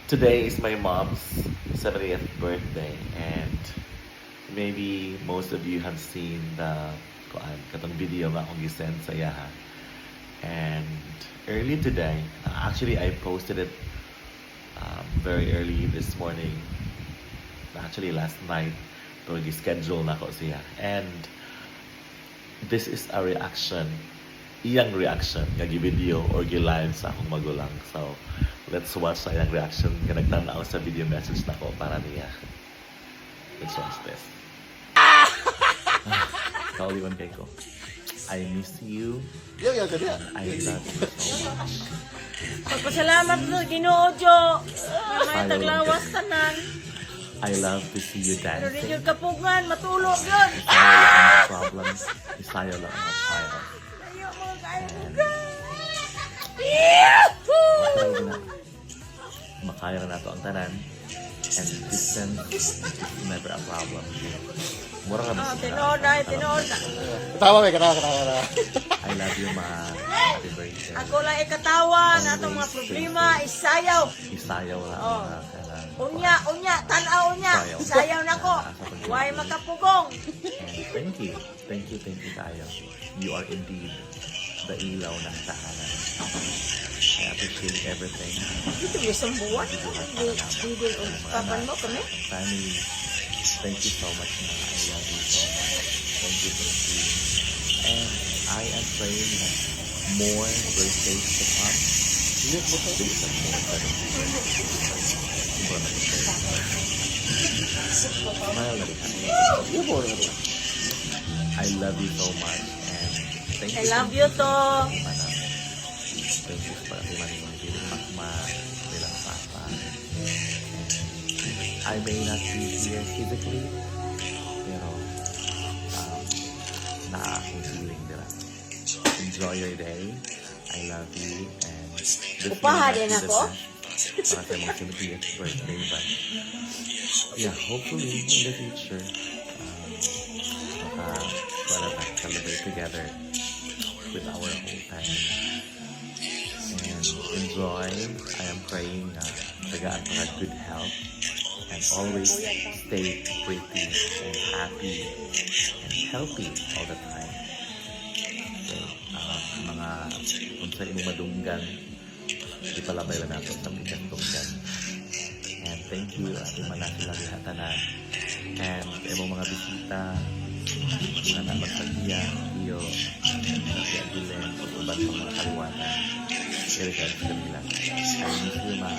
Today is my mom's 70th birthday, and maybe most of you have seen the katong video nga akong gisend sa iya ha. And early today, actually I posted it very early this morning. Actually last night, to schedule na ko siya. And this is a reaction, iyang reaction nga gi-video or gi-live sa akong magulang. So let's watch sa iyang reaction nga nagtanaw sa video message na ko para niya. Let's watch this. Kauliwan kay ko. I miss you. Yo, I love you so much. Pagpasalamat sa Ginoo Jo. May taglawas tanan. I love to see you Pero dancing. rin yung kapungan, matulog yun. Isayo lang ang problems. Isayo lang ang trials. Ayaw mo, kaya mo Makaya na nato ang tanan. And distance is never a problem. Mura ka Ah, mas tinood na, tinood na. Katawa may katawa. I love you, ma. Happy birthday. Ako lang ikatawa na itong mga problema, isayaw. Isayaw lang Oh. ang tanan. Unya, tanaw unya. Isayaw na ko. Huwag makapugong. And thank you tayo. You are indeed the ilaw ng tahanan. I appreciate everything. Dito yung isang buwan. Hindi papan mo kami. Family, thank you so much, ma. I love you so much. Thank you. And I am praying that more birthdays to come. Please and more Smile na rin. I love you so much. And thank you. I love you to. Thank you para sa mga piling makma bilang papa. I may not be here physically, pero na-aking feeling nila. Enjoy your day. I love you. And this Upaha may din not be the ako? best para sa mga 70th birthday, but yeah, hopefully in the future, celebrate together with our whole family. And enjoy. I am praying tagaan ka good health and always stay pretty and happy and healthy all the time. So, mga unsa imong madunggan, di pala may nato sa mga dunggan. And thank you ating mga silang hatanan. And imong mga bisita, mga namagsagiya, iyo, nagsiagilen, o uban sa mga kaliwanan. Very good sa kanila. I miss you, ma.